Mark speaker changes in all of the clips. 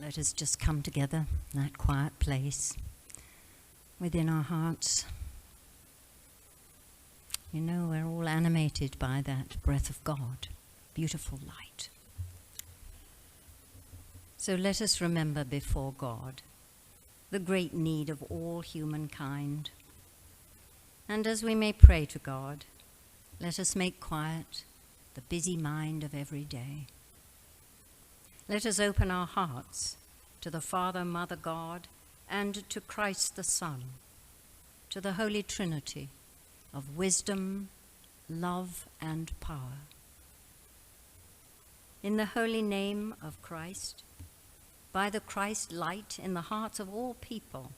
Speaker 1: Let us just come together in that quiet place within our hearts. You know, we're all animated by that breath of God, beautiful light. So let us remember before God the great need of all humankind. And as we may pray to God, let us make quiet the busy mind of every day. Let us open our hearts to the Father, Mother, God, and to Christ the Son, to the Holy Trinity of wisdom, love, and power. In the holy name of Christ, by the Christ light in the hearts of all people,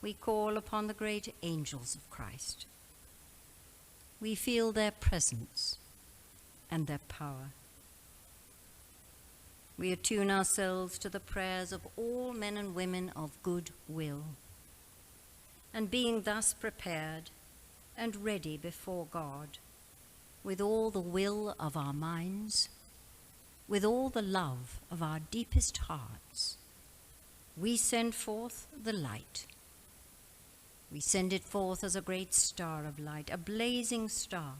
Speaker 1: we call upon the great angels of Christ. We feel their presence and their power. We attune ourselves to the prayers of all men and women of good will. And being thus prepared and ready before God, with all the will of our minds, with all the love of our deepest hearts, we send forth the light. We send it forth as a great star of light, a blazing star,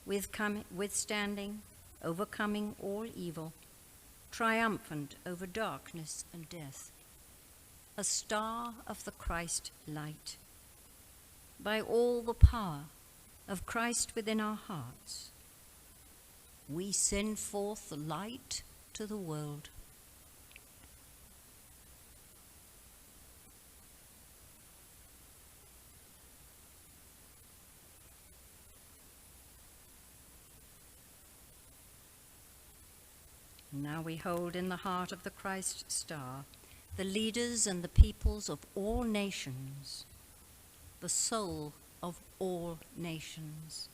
Speaker 1: withstanding, overcoming all evil, triumphant over darkness and death, a star of the Christ light. By all the power of Christ within our hearts, we send forth the light to the world. Now we hold in the heart of the Christ star the leaders and the peoples of all nations, the soul of all nations.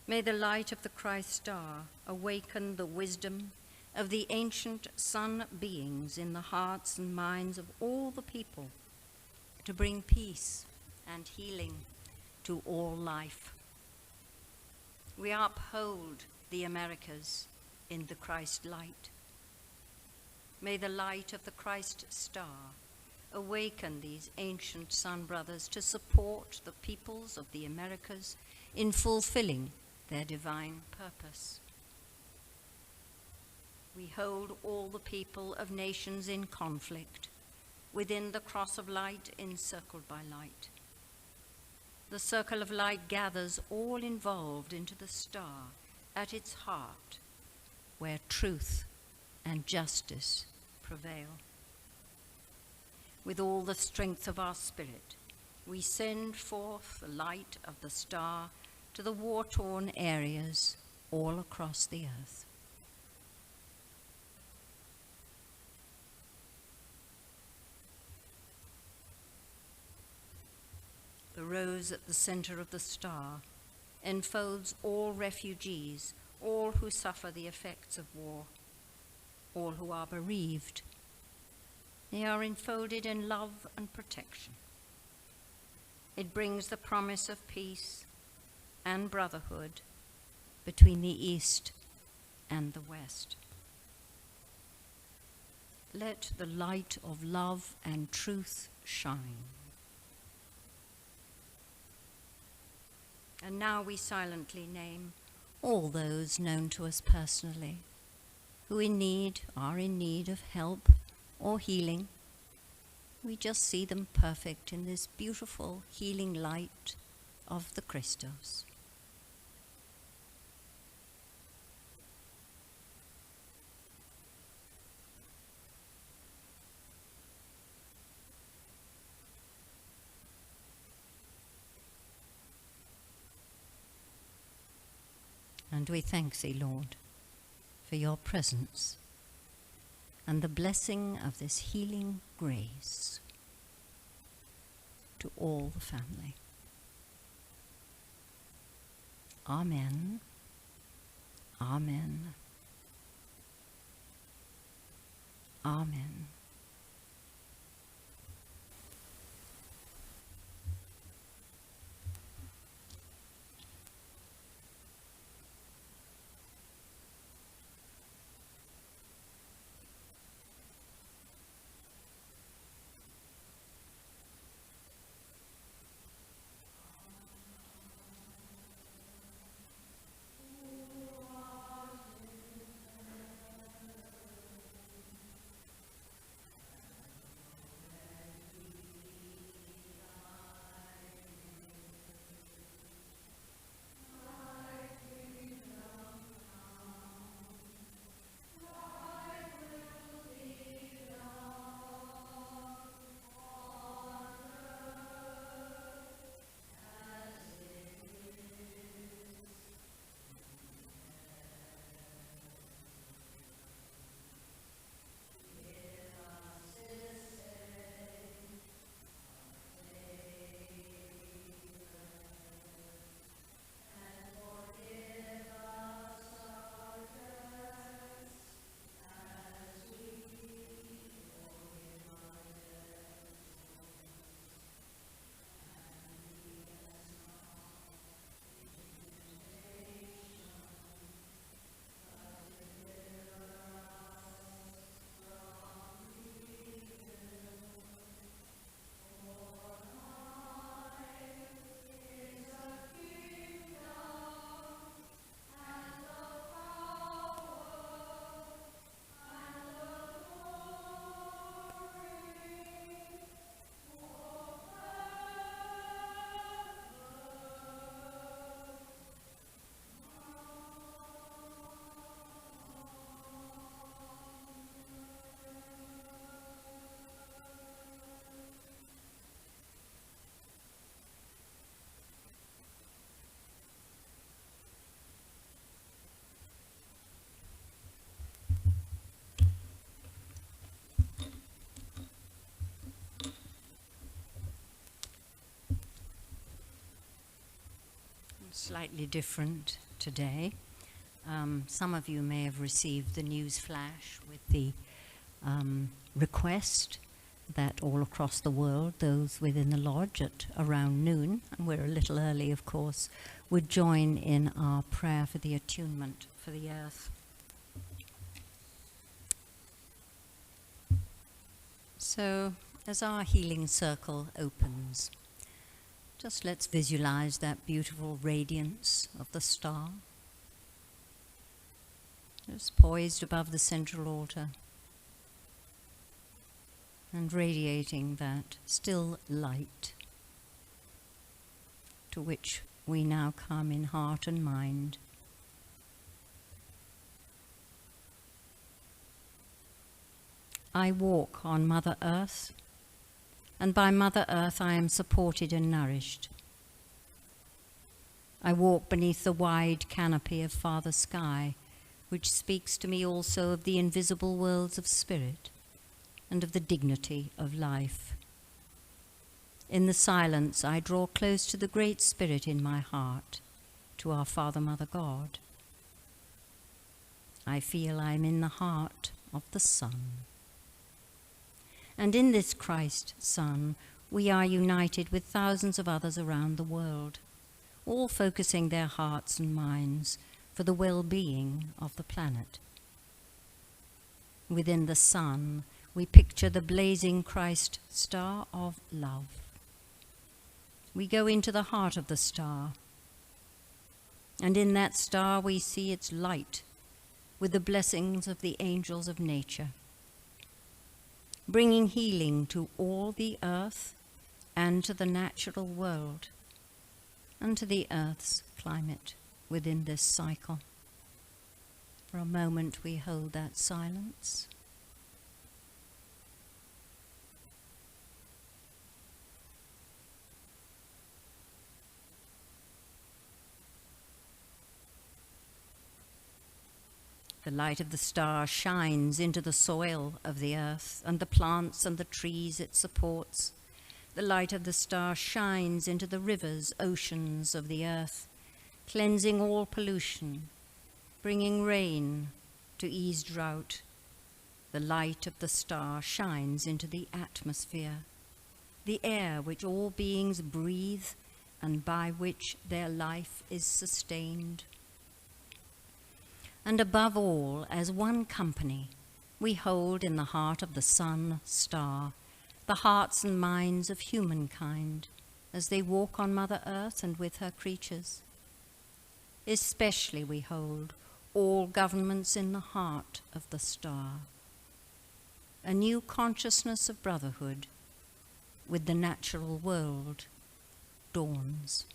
Speaker 1: May the light of the Christ star awaken the wisdom of the ancient sun beings in the hearts and minds of all the people to bring peace and healing to all life. We uphold the Americas in the Christ light. May the light of the Christ star awaken these ancient sun brothers to support the peoples of the Americas in fulfilling their divine purpose. We hold all the people of nations in conflict within the cross of light encircled by light. The circle of light gathers all involved into the star at its heart, where truth and justice prevail. With all the strength of our spirit, we send forth the light of the star to the war-torn areas all across the earth. The rose at the center of the star enfolds all refugees, all who suffer the effects of war, all who are bereaved. They are enfolded in love and protection. It brings the promise of peace and brotherhood between the East and the West. Let the light of love and truth shine. And now we silently name all those known to us personally, who are in need of help or healing. We just see them perfect in this beautiful healing light of the Christos. And we thank thee, Lord, for your presence and the blessing of this healing grace to all the family. Amen. Amen. Amen. Slightly different today. Some of you may have received the news flash with the request that all across the world, those within the lodge at around noon, and we're a little early of course, would join in our prayer for the attunement for the earth. So as our healing circle opens, just let's visualize that beautiful radiance of the star, just poised above the central altar and radiating that still light to which we now come in heart and mind. I walk on Mother Earth, and by Mother Earth I am supported and nourished. I walk beneath the wide canopy of Father Sky, which speaks to me also of the invisible worlds of spirit and of the dignity of life. In the silence I draw close to the Great Spirit in my heart, to our Father, Mother, God. I feel I am in the heart of the Sun. And in this Christ Son, we are united with thousands of others around the world, all focusing their hearts and minds for the well-being of the planet. Within the Sun, we picture the blazing Christ star of love. We go into the heart of the star, and in that star we see its light with the blessings of the angels of nature, bringing healing to all the earth and to the natural world and to the earth's climate within this cycle. For a moment we hold that silence. The light of the star shines into the soil of the earth and the plants and the trees it supports. The light of the star shines into the rivers, oceans of the earth, cleansing all pollution, bringing rain to ease drought. The light of the star shines into the atmosphere, the air which all beings breathe and by which their life is sustained. And above all, as one company, we hold in the heart of the Sun star the hearts and minds of humankind as they walk on Mother Earth and with her creatures. Especially we hold all governments in the heart of the star. A new consciousness of brotherhood with the natural world dawns.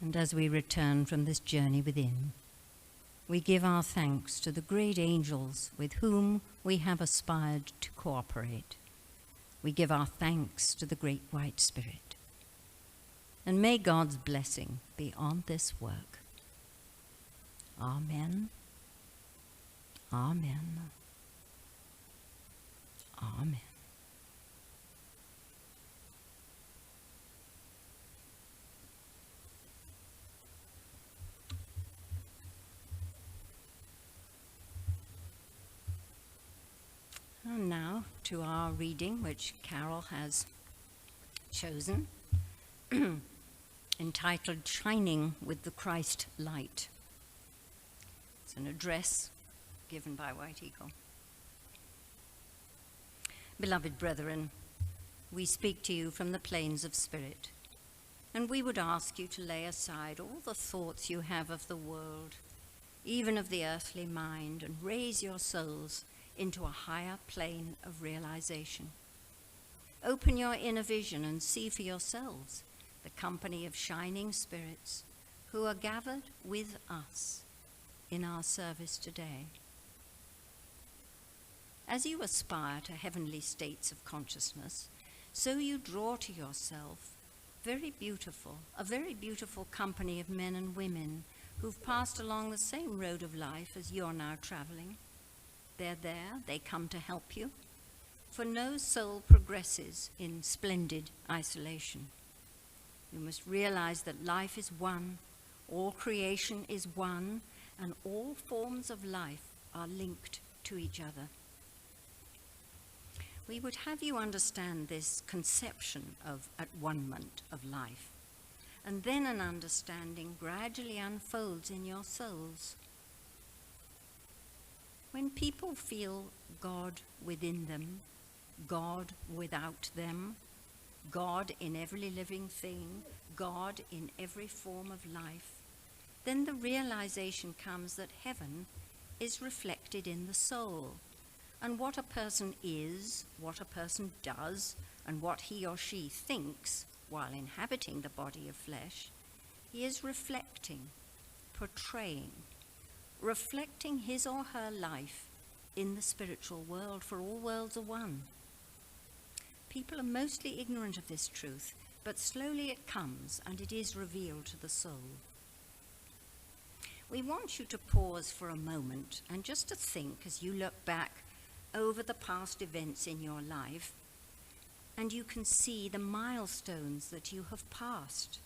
Speaker 1: And as we return from this journey within, we give our thanks to the great angels with whom we have aspired to cooperate. We give our thanks to the great White Spirit. And may God's blessing be on this work. Amen. Amen. Amen. And now to our reading, which Carol has chosen, entitled Shining with the Christ Light. It's an address given by White Eagle. Beloved brethren, we speak to you from the plains of spirit, and we would ask you to lay aside all the thoughts you have of the world, even of the earthly mind, and raise your souls into a higher plane of realization. Open your inner vision and see for yourselves the company of shining spirits who are gathered with us in our service today. As you aspire to heavenly states of consciousness, so you draw to yourself a very beautiful company of men and women who've passed along the same road of life as you're now traveling. They're there, they come to help you, for no soul progresses in splendid isolation. You must realize that life is one, all creation is one, and all forms of life are linked to each other. We would have you understand this conception of at-one-ment of life, and then an understanding gradually unfolds in your souls. When people feel God within them, God without them, God in every living thing, God in every form of life, then the realization comes that heaven is reflected in the soul, and what a person is, what a person does, and what he or she thinks while inhabiting the body of flesh, he is reflecting, portraying, reflecting his or her life in the spiritual world, for all worlds are one. People are mostly ignorant of this truth, but slowly it comes and it is revealed to the soul. We want you to pause for a moment and just to think as you look back over the past events in your life, and you can see the milestones that you have passed,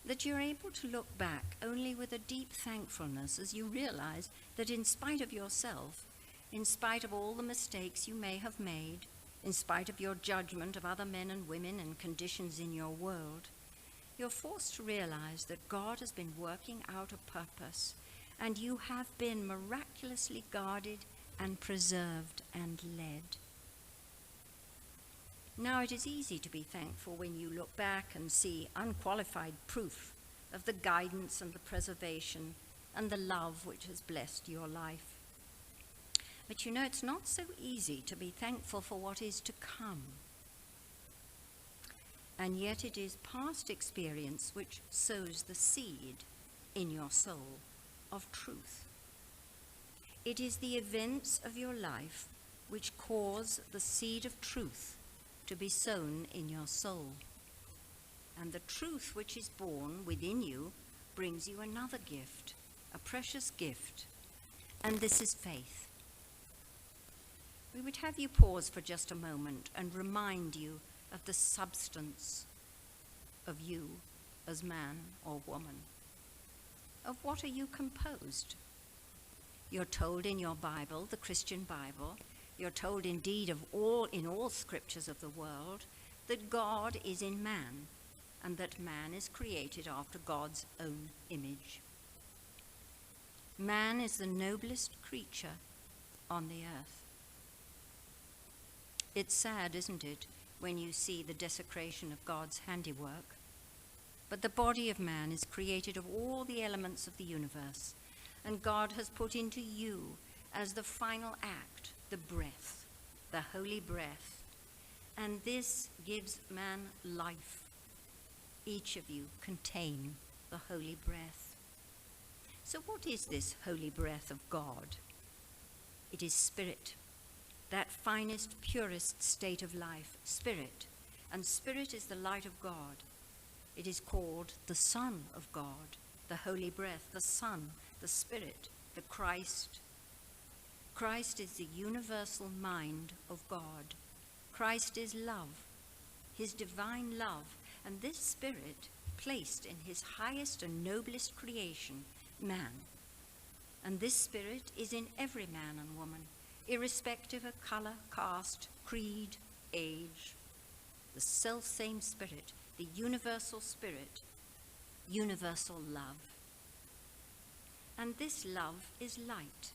Speaker 1: that you're able to look back only with a deep thankfulness as you realize that in spite of yourself, in spite of all the mistakes you may have made, in spite of your judgment of other men and women and conditions in your world, you're forced to realize that God has been working out a purpose, and you have been miraculously guarded and preserved and led. Now, it is easy to be thankful when you look back and see unqualified proof of the guidance and the preservation and the love which has blessed your life. But you know, it's not so easy to be thankful for what is to come. And yet it is past experience which sows the seed in your soul of truth. It is the events of your life which cause the seed of truth to be sown in your soul. And the truth which is born within you brings you another gift, a precious gift, and this is faith. We would have you pause for just a moment and remind you of the substance of you as man or woman. Of what are you composed? You're told in your Bible, the Christian Bible, you're told indeed in all scriptures of the world, that God is in man, and that man is created after God's own image. Man is the noblest creature on the earth. It's sad, isn't it, when you see the desecration of God's handiwork? But the body of man is created of all the elements of the universe, and God has put into you as the final act the breath, the holy breath, and this gives man life. Each of you contain the holy breath. So what is this holy breath of God? It is spirit, that finest, purest state of life, spirit, and spirit is the light of God. It is called the Son of God, the holy breath, the Son, the Spirit, the Christ. Christ is the universal mind of God. Christ is love, his divine love, and this Spirit placed in his highest and noblest creation, man. And this Spirit is in every man and woman, irrespective of color, caste, creed, age. The self-same Spirit, the universal Spirit, universal love. And this love is light,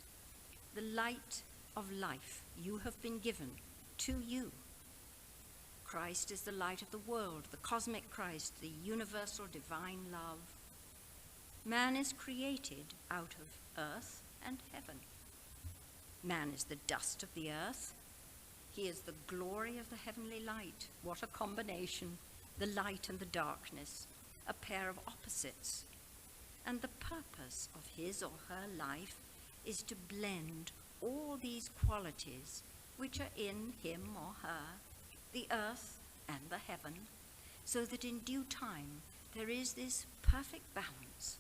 Speaker 1: the light of life you have been given to you. Christ is the light of the world, the cosmic Christ, the universal divine love. Man is created out of earth and heaven. Man is the dust of the earth. He is the glory of the heavenly light. What a combination, the light and the darkness, a pair of opposites. And the purpose of his or her life is to blend all these qualities which are in him or her, the earth and the heaven, so that in due time there is this perfect balance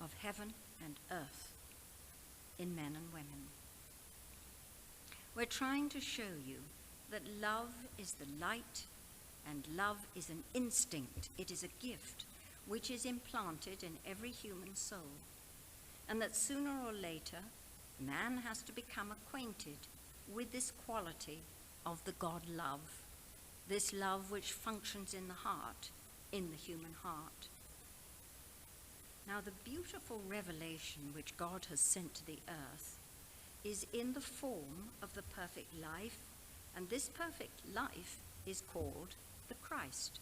Speaker 1: of heaven and earth in men and women. We're trying to show you that love is the light, and love is an instinct. It is a gift which is implanted in every human soul, and that sooner or later man has to become acquainted with this quality of the God love, this love which functions in the heart, in the human heart. Now, the beautiful revelation which God has sent to the earth is in the form of the perfect life, and this perfect life is called the Christ.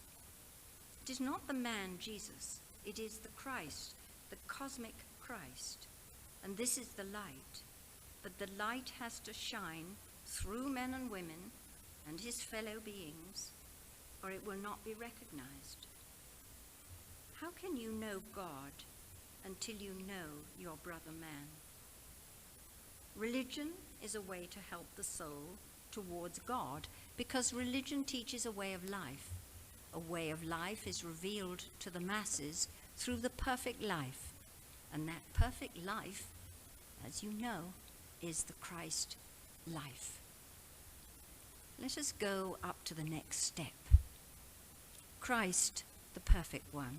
Speaker 1: It is not the man Jesus, it is the Christ, the cosmic Christ, and this is the light. But the light has to shine through men and women and his fellow beings, or it will not be recognized. How can you know God until you know your brother man? Religion is a way to help the soul towards God, because religion teaches a way of life. A way of life is revealed to the masses through the perfect life, and that perfect life, as you know, is the Christ life. Let us go up to the next step. Christ, the perfect one.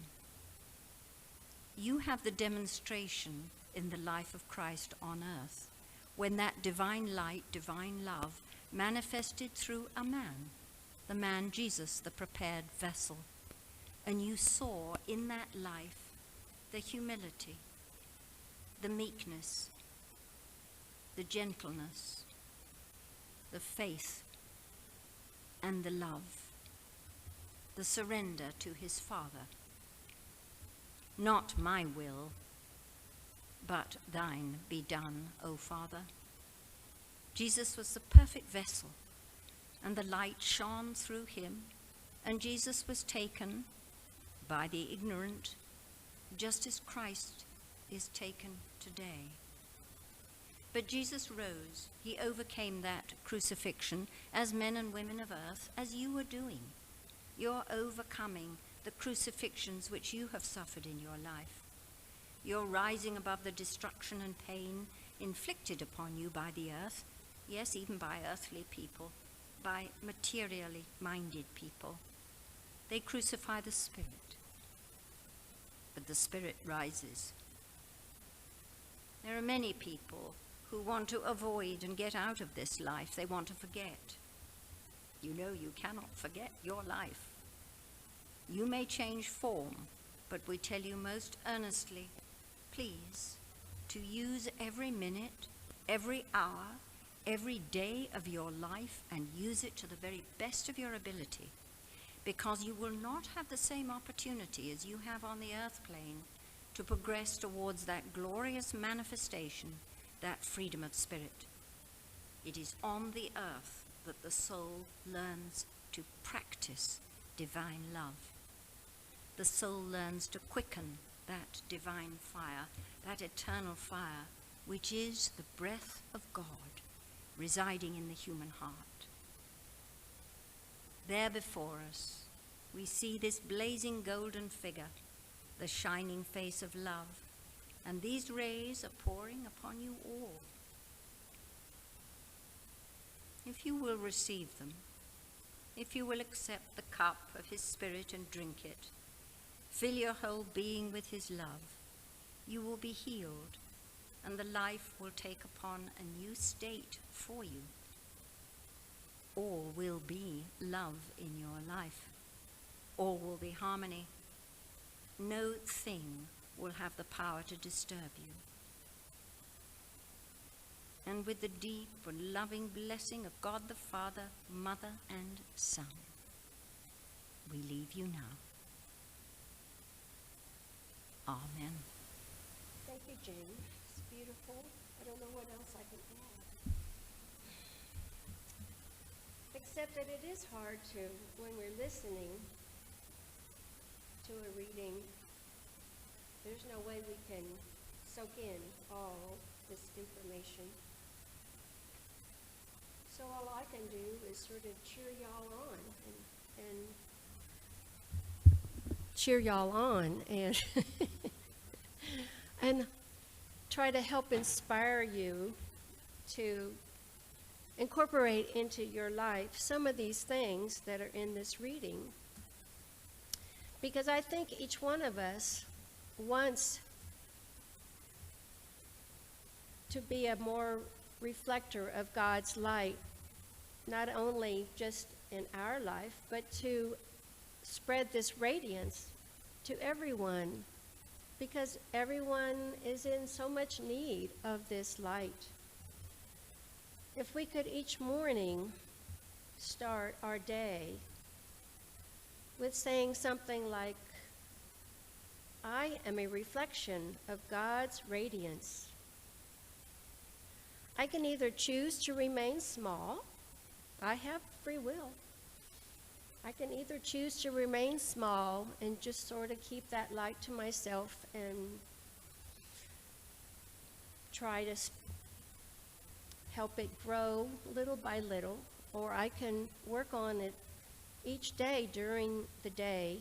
Speaker 1: You have the demonstration in the life of Christ on earth, when that divine light, divine love, manifested through a man, the man Jesus, the prepared vessel. And you saw in that life the humility, the meekness, the gentleness, the faith, and the love, the surrender to his Father. Not my will, but thine be done, O Father. Jesus was the perfect vessel, and the light shone through him, and Jesus was taken by the ignorant, just as Christ is taken today. But Jesus rose. He overcame that crucifixion as men and women of earth, as you are doing. You're overcoming the crucifixions which you have suffered in your life. You're rising above the destruction and pain inflicted upon you by the earth, yes, even by earthly people, by materially minded people. They crucify the Spirit, but the Spirit rises. There are many people who want to avoid and get out of this life. They want to forget. You know you cannot forget your life. You may change form, but we tell you most earnestly, please, to use every minute, every hour, every day of your life, and use it to the very best of your ability, because you will not have the same opportunity as you have on the earth plane to progress towards that glorious manifestation, that freedom of spirit. It is on the earth that the soul learns to practice divine love. The soul learns to quicken that divine fire, that eternal fire, which is the breath of God residing in the human heart. There before us, we see this blazing golden figure, the shining face of love, and these rays are pouring upon you all. If you will receive them, if you will accept the cup of his Spirit and drink it, fill your whole being with his love, you will be healed, and the life will take upon a new state for you. All will be love in your life. All will be harmony. No thing will have the power to disturb you. And with the deep and loving blessing of God the Father, Mother, and Son, we leave you now. Amen.
Speaker 2: Thank you, Jane. It's beautiful. I don't know what else I can add. Except that it is hard to, when we're listening to a reading, there's no way we can soak in all this information. So all I can do is sort of cheer y'all on and cheer y'all on and and try to help inspire you to incorporate into your life some of these things that are in this reading. Because I think each one of us wants to be a more reflector of God's light, not only just in our life, but to spread this radiance to everyone, because everyone is in so much need of this light. If we could each morning start our day with saying something like, I am a reflection of God's radiance. I can either choose to remain small. I have free will. I can either choose to remain small and just sort of keep that light to myself and try to help it grow little by little, or I can work on it each day during the day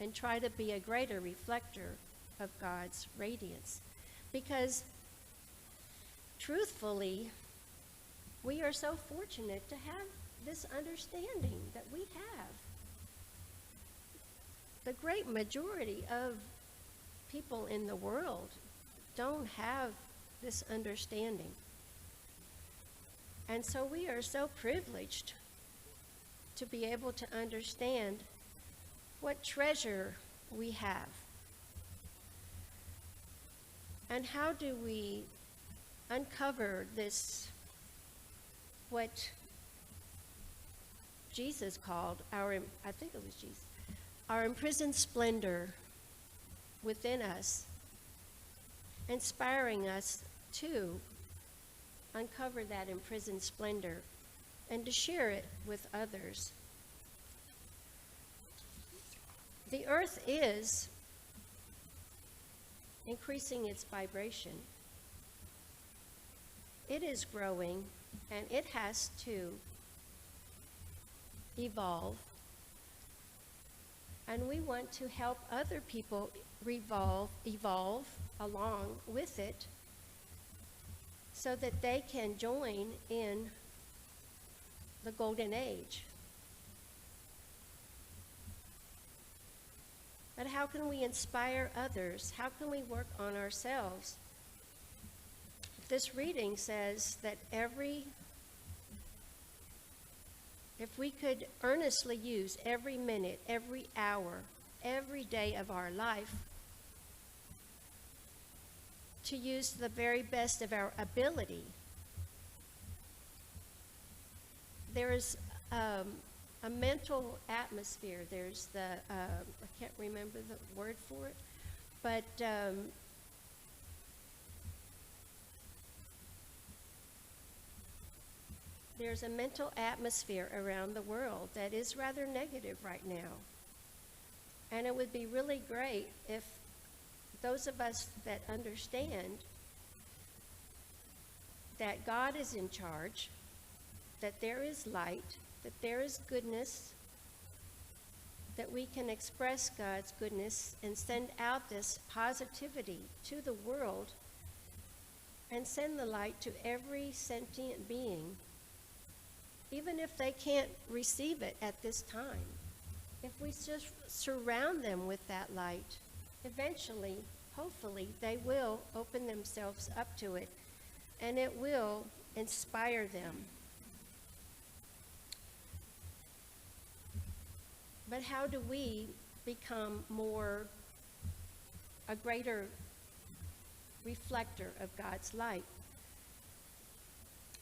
Speaker 2: and try to be a greater reflector of God's radiance. Because truthfully, we are so fortunate to have this understanding that we have. The great majority of people in the world don't have this understanding. And so we are so privileged to be able to understand what treasure we have. And how do we uncover this, what Jesus called our imprisoned splendor within us, inspiring us to uncover that imprisoned splendor and to share it with others. The earth is increasing its vibration. It is growing, and it has to evolve. And we want to help other people evolve along with it so that they can join in the golden age. But how can we inspire others? How can we work on ourselves? This reading says that if we could earnestly use every minute, every hour, every day of our life to use the very best of our ability, there is a mental atmosphere. There's I can't remember the word for it, but there's a mental atmosphere around the world that is rather negative right now. And it would be really great if those of us that understand that God is in charge, that there is light, that there is goodness, that we can express God's goodness and send out this positivity to the world and send the light to every sentient being, even if they can't receive it at this time. If we just surround them with that light, eventually, hopefully, they will open themselves up to it, and it will inspire them. But how do we become a greater reflector of God's light?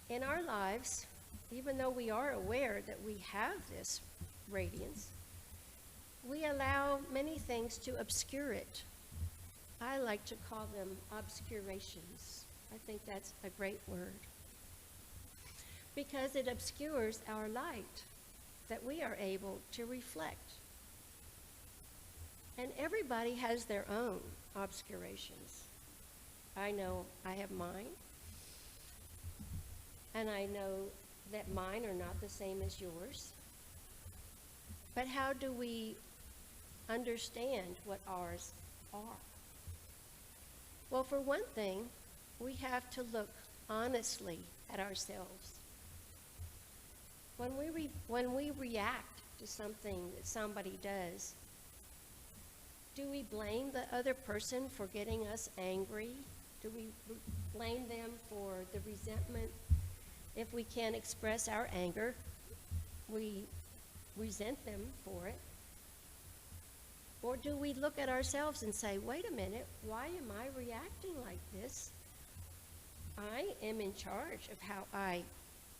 Speaker 2: In our lives, even though we are aware that we have this radiance, we allow many things to obscure it. I like to call them obscurations. I think that's a great word. Because it obscures our light that we are able to reflect. And everybody has their own obscurations. I know I have mine. And I know that mine are not the same as yours. But how do we understand what ours are? Well, for one thing, we have to look honestly at ourselves. When we react to something that somebody does, do we blame the other person for getting us angry? Do we blame them for the resentment? If we can't express our anger, we resent them for it. Or do we look at ourselves and say, wait a minute, why am I reacting like this? I am in charge of how I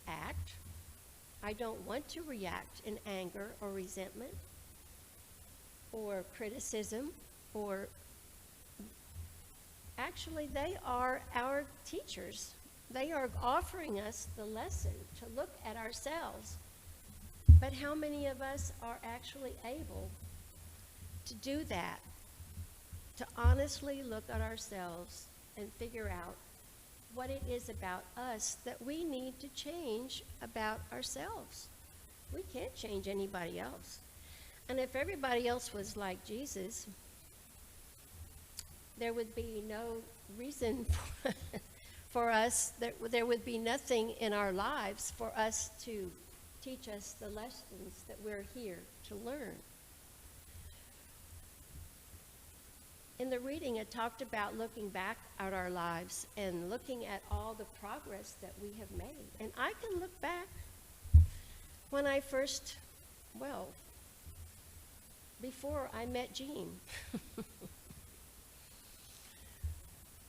Speaker 2: act. I don't want to react in anger or resentment or criticism, or actually they are our teachers. They are offering us the lesson to look at ourselves. But how many of us are actually able to do that? To honestly look at ourselves and figure out what it is about us that we need to change about ourselves. We can't change anybody else. And if everybody else was like Jesus, there would be no reason for us, there would be nothing in our lives for us to teach us the lessons that we're here to learn. In the reading, it talked about looking back at our lives and looking at all the progress that we have made. And I can look back when I first, before I met Jean.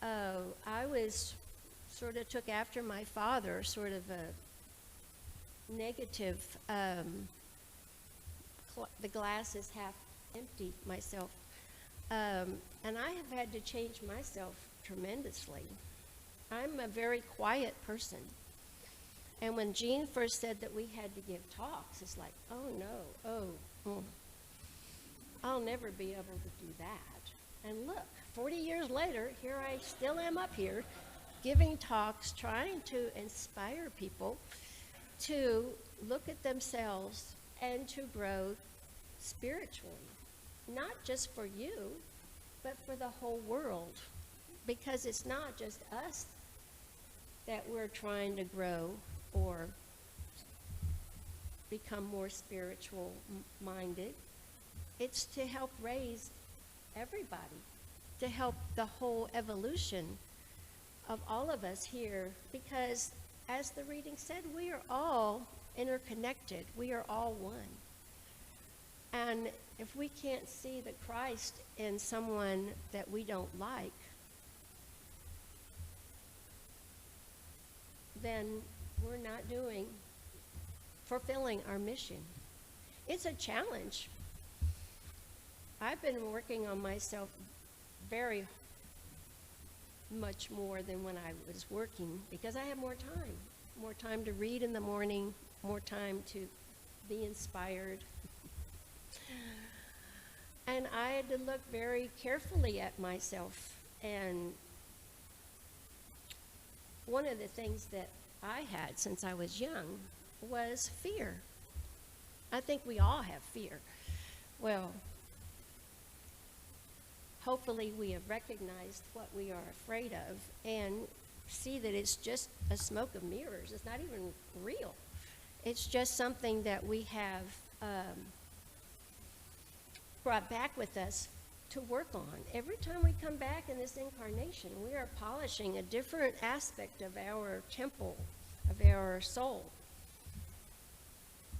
Speaker 2: I was sort of took after my father, sort of a negative, the glass is half empty myself. And I have had to change myself tremendously. I'm a very quiet person. And when Jean first said that we had to give talks, it's like, I'll never be able to do that. And look, 40 years later, here I still am up here giving talks, trying to inspire people to look at themselves and to grow spiritually. Not just for you, but for the whole world. Because it's not just us that we're trying to grow or become more spiritual minded. It's to help raise everybody, to help the whole evolution of all of us here. Because as the reading said, we are all interconnected. We are all one. And if we can't see the Christ in someone that we don't like, then we're not fulfilling our mission. It's a challenge. I've been working on myself very much more than when I was working, because I have more time to read in the morning, more time to be inspired. And I had to look very carefully at myself. And one of the things that I had since I was young was fear. I think we all have fear. Well, hopefully we have recognized what we are afraid of and see that it's just a smoke of mirrors. It's not even real. It's just something that we have brought back with us to work on. Every time we come back in this incarnation, we are polishing a different aspect of our temple, of our soul.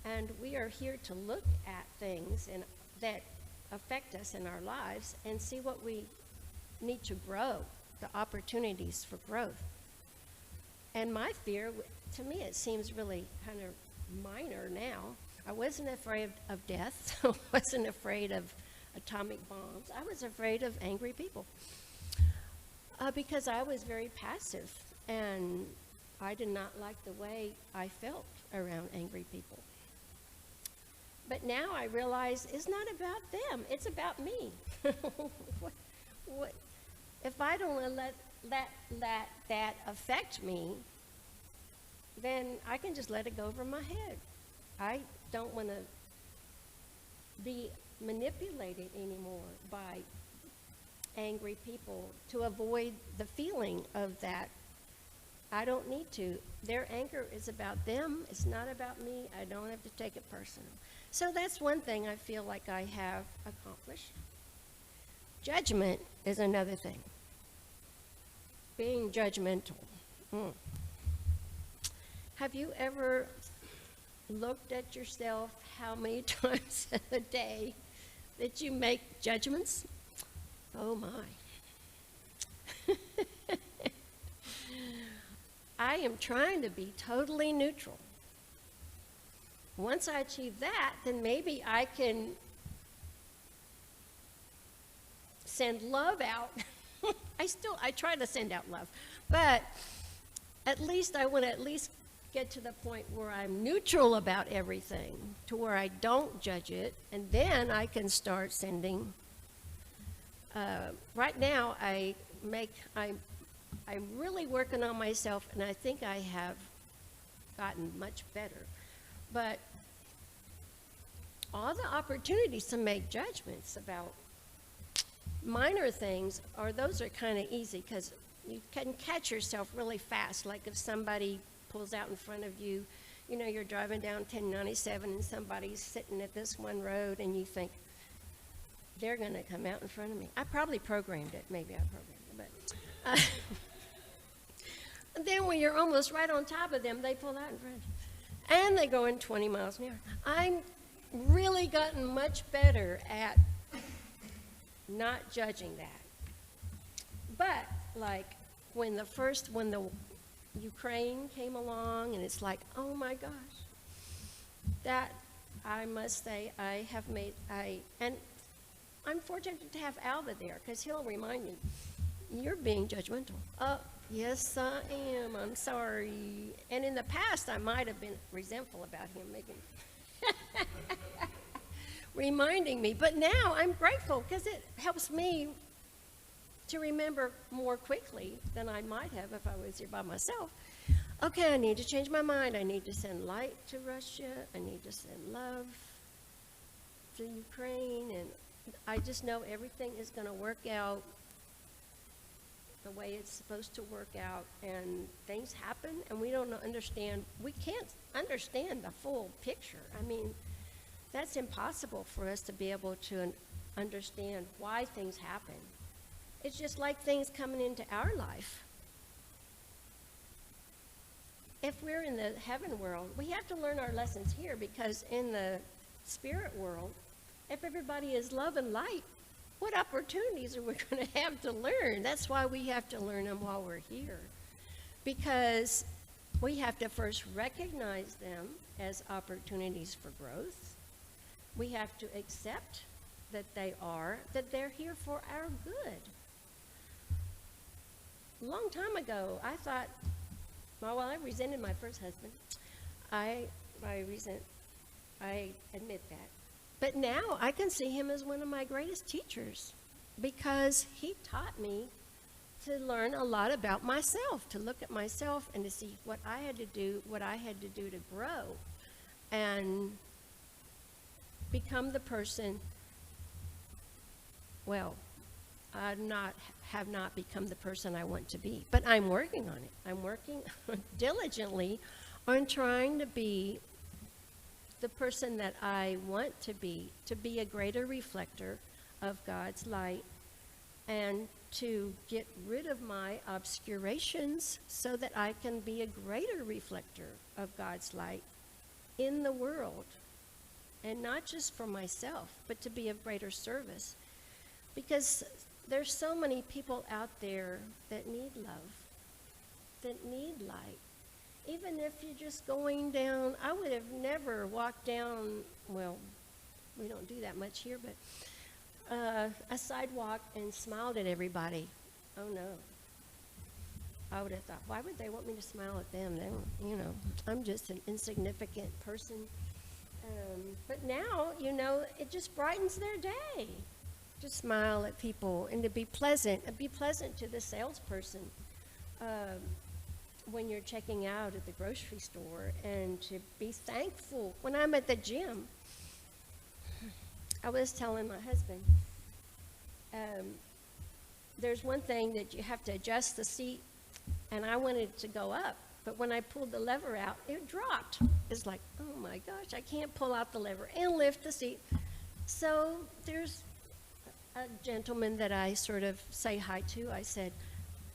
Speaker 2: And we are here to look at things that affect us in our lives and see what we need to grow, the opportunities for growth. And my fear, to me, it seems really kind of minor now. I wasn't afraid of death. I wasn't afraid of atomic bombs. I was afraid of angry people because I was very passive, and I did not like the way I felt around angry people. But now I realize it's not about them. It's about me. If I don't let that affect me, then I can just let it go over my head. I don't want to be manipulated anymore by angry people to avoid the feeling of that. I don't need to. Their anger is about them. It's not about me. I don't have to take it personal. So that's one thing I feel like I have accomplished. Judgment is another thing. Being judgmental. Have you ever looked at yourself how many times a day that you make judgments? Oh my. I am trying to be totally neutral. Once I achieve that, then maybe I can send love out. I try to send out love, but at least I want to at least get to the point where I'm neutral about everything, to where I don't judge it, and then I can start sending. Right now, I'm really working on myself, and I think I have gotten much better. But all the opportunities to make judgments about minor things, those are kind of easy, because you can catch yourself really fast. Like if somebody pulls out in front of you, you know, you're driving down 1097 and somebody's sitting at this one road, and you think, they're going to come out in front of me. I probably programmed it. Maybe I programmed it. But then when you're almost right on top of them, they pull out in front of you. And they go in 20 miles an hour. I'm really gotten much better at not judging that. But, like, when the Ukraine came along, and it's like, oh my gosh, that, I must say, and I'm fortunate to have Alva there, because he'll remind me, you're being judgmental. Oh, yes, I am. I'm sorry. And in the past, I might have been resentful about him reminding me. But now I'm grateful, because it helps me to remember more quickly than I might have if I was here by myself. Okay, I need to change my mind. I need to send light to Russia. I need to send love to Ukraine, and I just know everything is going to work out the way it's supposed to work out, and things happen, and we don't understand. We can't understand the full picture. I mean, that's impossible for us to be able to understand why things happen. It's just like things coming into our life. If we're in the heaven world, we have to learn our lessons here, because in the spirit world, if everybody is love and light, what opportunities are we going to have to learn? That's why we have to learn them while we're here, because we have to first recognize them as opportunities for growth. We have to accept that they're here for our good. A long time ago, I thought, well, I resented my first husband. I admit that. But now I can see him as one of my greatest teachers, because he taught me to learn a lot about myself, to look at myself and to see what I had to do to grow and become the person. Well, I have not become the person I want to be, but I'm working on it. I'm working diligently on trying to be the person that I want to be a greater reflector of God's light, and to get rid of my obscurations so that I can be a greater reflector of God's light in the world, and not just for myself, but to be of greater service. Because there's so many people out there that need love, that need light. Even if you're just going down, I would have never walked down, well, we don't do that much here, but a sidewalk and smiled at everybody. Oh no. I would have thought, why would they want me to smile at them? They, you know, I'm just an insignificant person. But now, you know, it just brightens their day to smile at people and to be pleasant, and be pleasant to the salesperson when you're checking out at the grocery store, and to be thankful when I'm at the gym. I was telling my husband, there's one thing that you have to adjust the seat, and I wanted it to go up, but when I pulled the lever out, it dropped. It's like, oh my gosh, I can't pull out the lever and lift the seat. So there's a gentleman that I sort of say hi to. I said,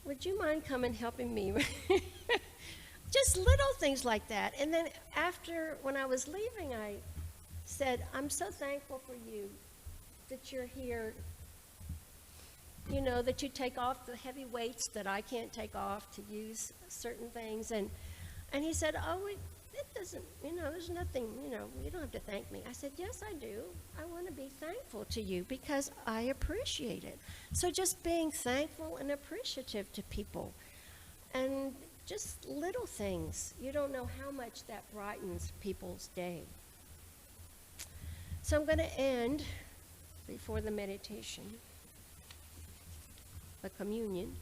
Speaker 2: would you mind coming helping me? Just little things like that. And then after, when I was leaving, I said, I'm so thankful for you that you're here, you know, that you take off the heavy weights that I can't take off to use certain things. And he said, oh, it doesn't, you know, there's nothing, you know, you don't have to thank me. I said, yes, I do. I want to be thankful to you because I appreciate it. So just being thankful and appreciative to people. And just little things. You don't know how much that brightens people's day. So I'm going to end before the meditation, the communion,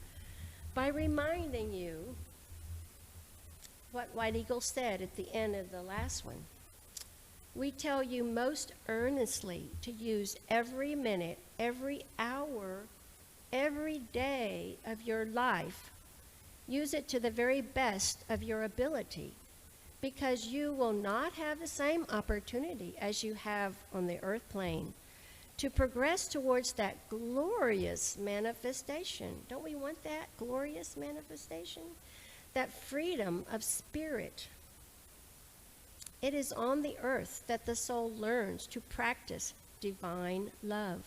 Speaker 2: by reminding you what White Eagle said at the end of the last one. We tell you most earnestly to use every minute, every hour, every day of your life. Use it to the very best of your ability, because you will not have the same opportunity as you have on the earth plane to progress towards that glorious manifestation. Don't we want that glorious manifestation? That freedom of spirit. It is on the earth that the soul learns to practice divine love.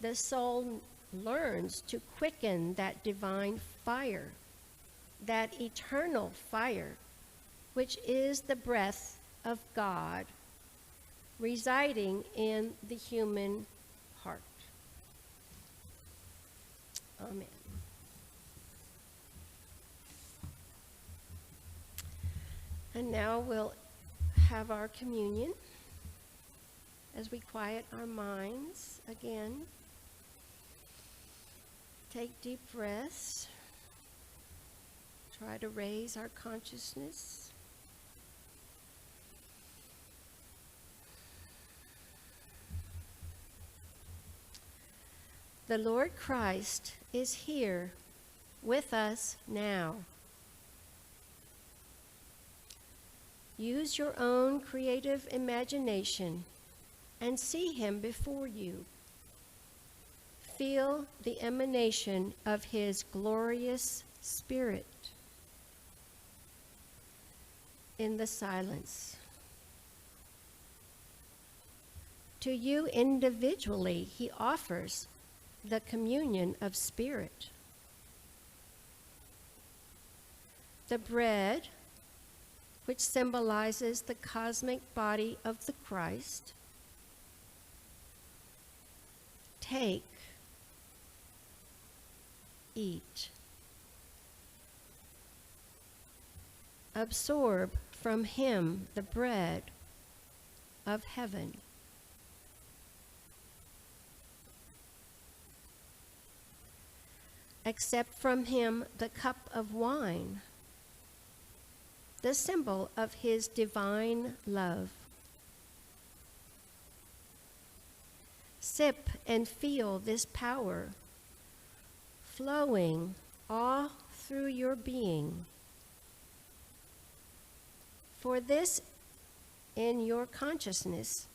Speaker 2: The soul learns to quicken that divine fire, that eternal fire, which is the breath of God residing in the human heart. Amen. And now we'll have our communion as we quiet our minds again. Take deep breaths. Try to raise our consciousness. The Lord Christ is here with us now. Use your own creative imagination and see him before you. Feel the emanation of his glorious spirit in the silence. To you individually, he offers the communion of spirit. The bread, which symbolizes the cosmic body of the Christ. Take, eat. Absorb from him the bread of heaven. Accept from him the cup of wine, the symbol of his divine love. Sip and feel this power flowing all through your being. For this in your consciousness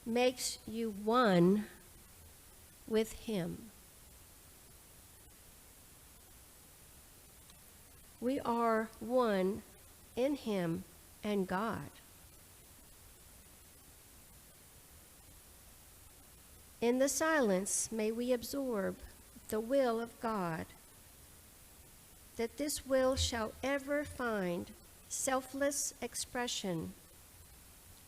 Speaker 2: makes you one with him. We are one in him and God. In the silence, may we absorb the will of God, that this will shall ever find selfless expression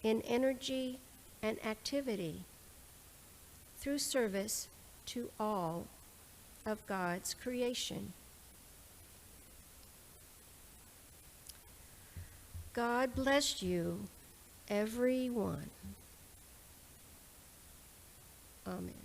Speaker 2: in energy and activity through service to all of God's creation. God bless you, everyone. Amen.